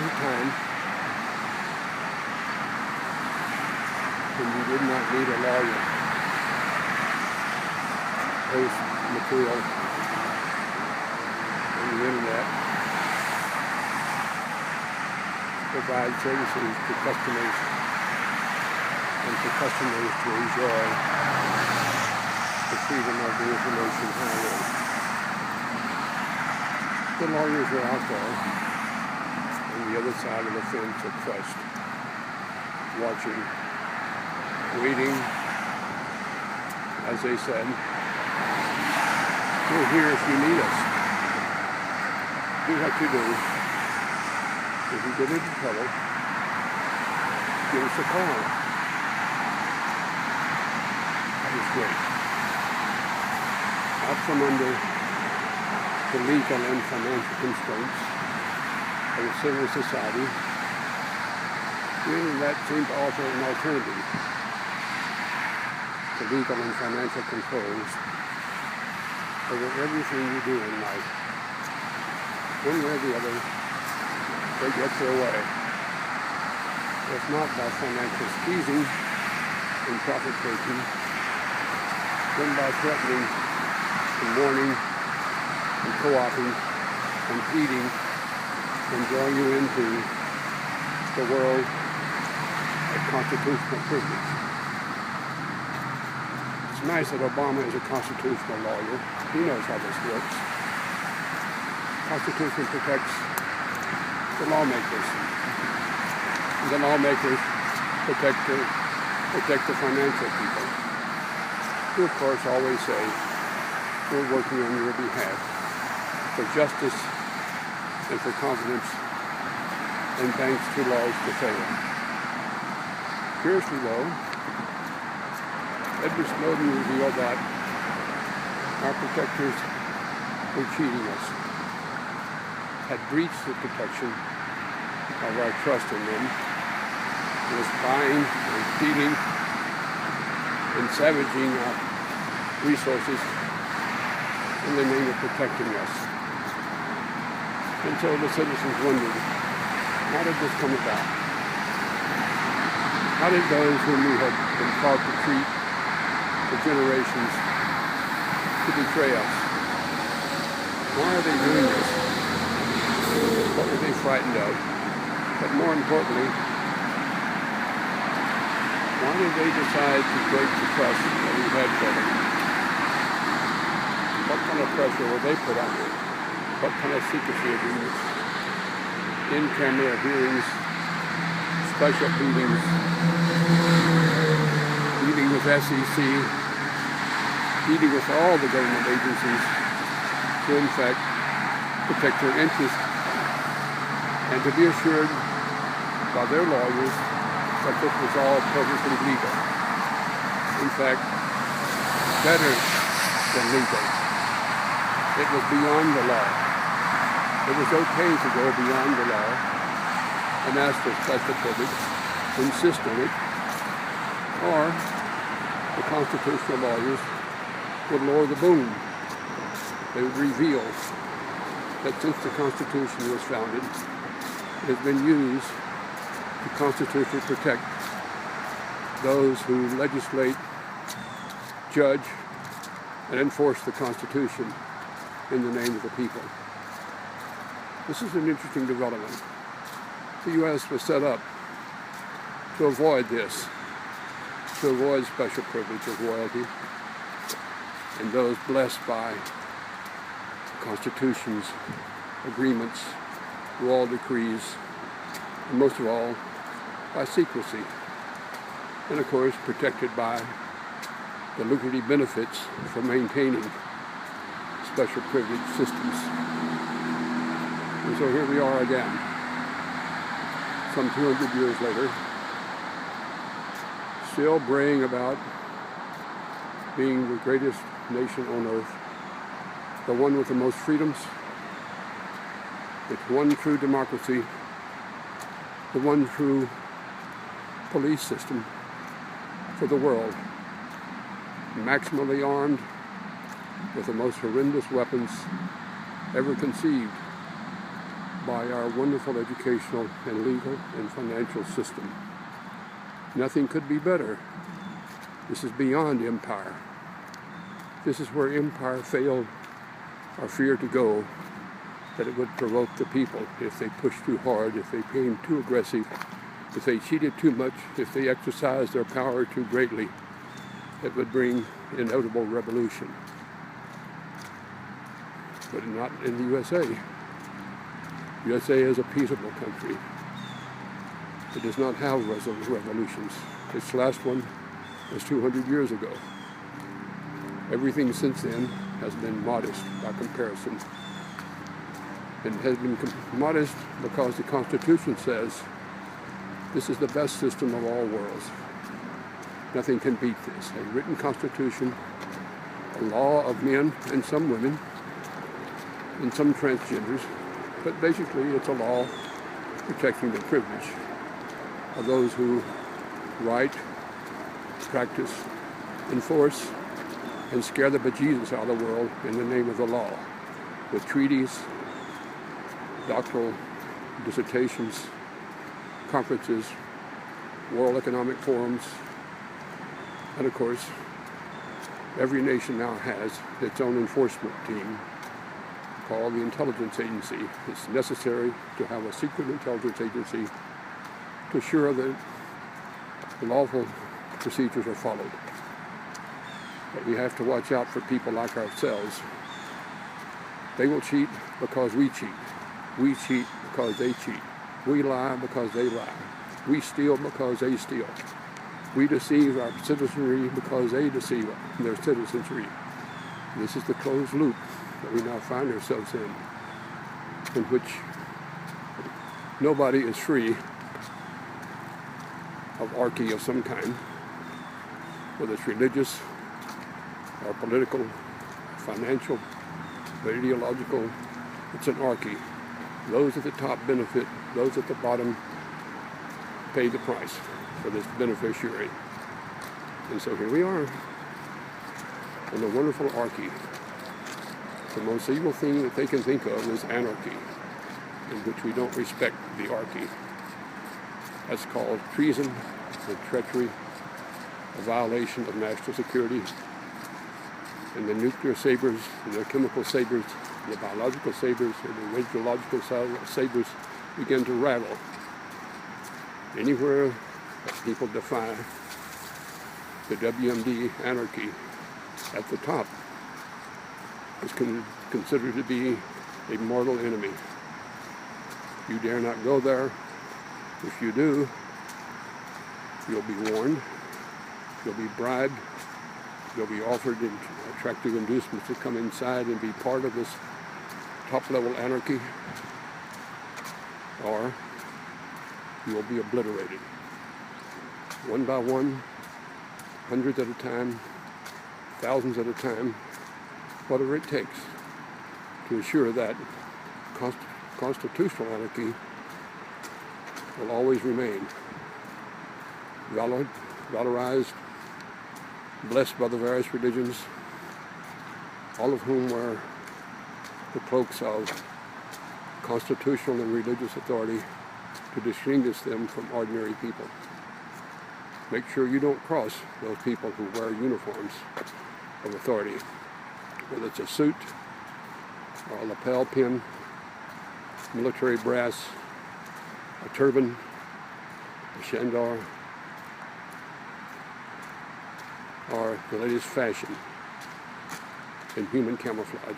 was a time when you did not need a lawyer. Post material on the internet provide services to customers and for customers to enjoy the freedom of the information highway. The lawyers are out there on the other side of the fence at first, watching, waiting, as they said, we're here if you need us. Do what you do. If you get into trouble, give us a call. That was great. Out from under the legal and financial constraints of a civil society, the internet seemed to offer an alternative to legal and financial controls over everything you do in life. One way or the other, they get their way. If not by financial squeezing and profit taking, then by threatening and warning and co-opting and pleading and drawing you into the world of constitutional privilege. It's nice that Obama is a constitutional lawyer. He knows how this works. The Constitution protects the lawmakers. The lawmakers protect the financial people, who of course always say, we're working on your behalf for justice and for confidence and banks too large to fail. Curiously though, Edward Snowden revealed that our protectors were cheating us, had breached the protection of our trust in them, was spying and stealing and savaging our resources in the name of protecting us. And so the citizens wondered, how did this come about? How did those whom we had been taught to treat for generations to betray us? Why are they doing this? What were they frightened of? But more importantly, why did they decide to break the trust that we had for them? What kind of pressure were they put under? What kind of secrecy agreements? In-camera hearings, special meetings, meeting with SEC, meeting with all the government agencies to in fact protect their interests and to be assured by their lawyers that this was all perfectly legal. In fact, better than legal. It was beyond the law. It was okay to go beyond the law and ask for special privilege, insist on it, or the constitutional lawyers would lower the boom. They would reveal that since the Constitution was founded, it has been used to constitutionally protect those who legislate, judge, and enforce the Constitution in the name of the people. This is an interesting development. The U.S. was set up to avoid this, to avoid special privilege of royalty and those blessed by constitutions, agreements, royal decrees, and most of all, by secrecy. And of course, protected by the lucrative benefits for maintaining special privilege systems. And so here we are again, some 200 years later, still braying about being the greatest nation on earth, the one with the most freedoms, the one true democracy, the one true police system for the world, maximally armed with the most horrendous weapons ever conceived, by our wonderful educational and legal and financial system. Nothing could be better. This is beyond empire. This is where empire failed or feared to go, that it would provoke the people if they pushed too hard, if they became too aggressive, if they cheated too much, if they exercised their power too greatly. It would bring inevitable revolution. But not in the USA. USA is a peaceable country. It does not have revolutions. Its last one was 200 years ago. Everything since then has been modest by comparison. And has been modest because the Constitution says this is the best system of all worlds. Nothing can beat this. A written Constitution, a law of men and some women, and some transgenders, but basically it's a law protecting the privilege of those who write, practice, enforce, and scare the bejesus out of the world in the name of the law, with treaties, doctoral dissertations, conferences, World Economic Forums, and of course, every nation now has its own enforcement team called the intelligence agency. It's necessary to have a secret intelligence agency to assure that lawful procedures are followed. But we have to watch out for people like ourselves. They will cheat because we cheat. We cheat because they cheat. We lie because they lie. We steal because they steal. We deceive our citizenry because they deceive their citizenry. This is the closed loop that we now find ourselves in which nobody is free of anarchy of some kind, whether it's religious or political, financial, or ideological. It's an anarchy. Those at the top benefit, those at the bottom pay the price for this beneficiary. And so here we are in a wonderful anarchy. The most evil thing that they can think of is anarchy, in which we don't respect the anarchy. That's called treason and treachery, a violation of national security. And the nuclear sabers, and the chemical sabers, the biological sabers, and the radiological sabers begin to rattle. Anywhere that people defy the WMD anarchy at the top is considered to be a mortal enemy. You dare not go there. If you do, you'll be warned, you'll be bribed, you'll be offered attractive inducements to come inside and be part of this top-level anarchy, or you will be obliterated. One by one, hundreds at a time, thousands at a time, whatever it takes to assure that constitutional anarchy will always remain. Valorized, blessed by the various religions, all of whom wear the cloaks of constitutional and religious authority to distinguish them from ordinary people. Make sure you don't cross those people who wear uniforms of authority, whether it's a suit or a lapel pin, military brass, a turban, a shandar, or the latest fashion in human camouflage.